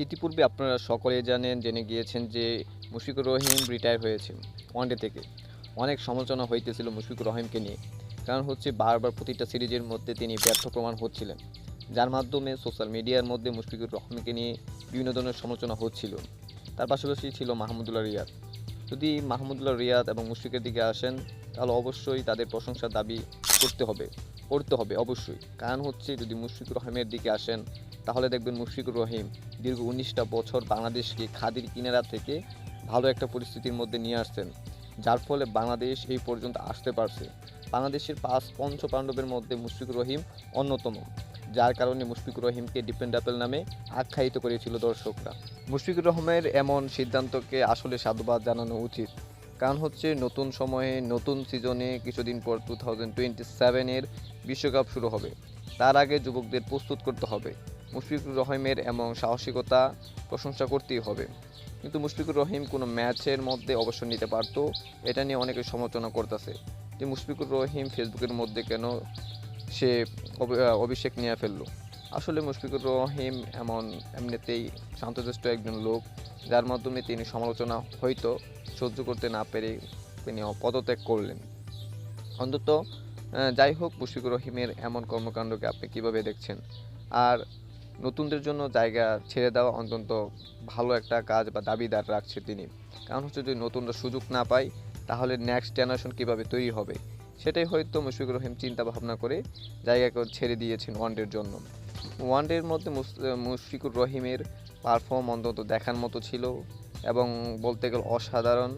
ইতিপূর্বে আপনারা সকলেই জেনে গিয়েছেন যে মুশফিকুর রহিম রিটায়ার হয়েছে ওয়ানডে থেকে। অনেক সমালোচনা হইতেছিল মুশফিকুর রহিমকে নিয়ে, কারণ হচ্ছে বারবার প্রতিটা সিরিজের মধ্যে তিনি ব্যর্থ প্রমাণ হচ্ছিলেন, যার মাধ্যমে সোশ্যাল মিডিয়ার মধ্যে মুশফিকুর রহিমকে নিয়ে বিভিন্ন ধরনের সমালোচনা হচ্ছিল। তার পাশাপাশি ছিল মাহমুদুল্লাহ রিয়াদ। যদি মাহমুদুল্লাহ রিয়াদ এবং মুশফিকের দিকে আসেন, তাহলে অবশ্যই তাদের প্রশংসার দাবি করতে হবে অবশ্যই। কারণ হচ্ছে যদি মুশফিকুর রহিমের দিকে আসেন, তাহলে দেখবেন মুশফিকুর রহিম দীর্ঘ ১৯টা বছর বাংলাদেশকে খাদির কিনারা থেকে ভালো একটা পরিস্থিতির মধ্যে নিয়ে আসছেন, যার ফলে বাংলাদেশ এই পর্যন্ত আসতে পারছে। বাংলাদেশের পঞ্চপাণ্ডবের মধ্যে মুশফিকুর রহিম অন্যতম, যার কারণে মুশফিকুর রহিমকে ডিপেন্ডেবল নামে আখ্যায়িত করেছিল দর্শকরা। মুশফিকুর রহিমের এমন সিদ্ধান্তকে আসলে সাধুবাদ জানানো উচিত, কারণ হচ্ছে নতুন সময়ে নতুন সিজনে কিছুদিন পর 2027-এর বিশ্বকাপ শুরু হবে। তার আগে যুবকদের প্রস্তুত করতে হবে। মুশফিকুর রহিমের এমন সাহসিকতা প্রশংসা করতেই হবে। কিন্তু মুশফিকুর রহিম কোনো ম্যাচের মধ্যে অবসর নিতে পারত, এটা নিয়ে অনেকে সমালোচনা করতেছে যে মুশফিকুর রহিম ফেসবুকের মধ্যে কেন সে অভিষেক নিয়ে ফেললো। আসলে মুশফিকুর রহিম এমনিতেই শান্তশিষ্ট একজন লোক, যার মাধ্যমে তিনি সমালোচনা হয়তো সহ্য করতে না পেরে তিনি পদত্যাগ করলেন। অন্তত যাই হোক, মুশফিকুর রহিমের এমন কর্মকাণ্ডকে আপনি কিভাবে দেখছেন? আর নতুনদের জন্য জায়গা ছেড়ে দেওয়া অন্তত ভালো একটা কাজ বা দাবিদার রাখছে তিনি। কারণ হচ্ছে যদি নতুনরা সুযোগ না পায়, তাহলে নেক্সট জেনারেশন কীভাবে তৈরি হবে, সেটাই হয়তো মুশফিকুর রহিম চিন্তা ভাবনা করে জায়গাকে ছেড়ে দিয়েছেন ওয়ানডের জন্য। ওয়ানডের মধ্যে মুশফিকুর রহিমের পারফর্ম অন্তত দেখার মতো ছিল এবং বলতে গেলে অসাধারণ।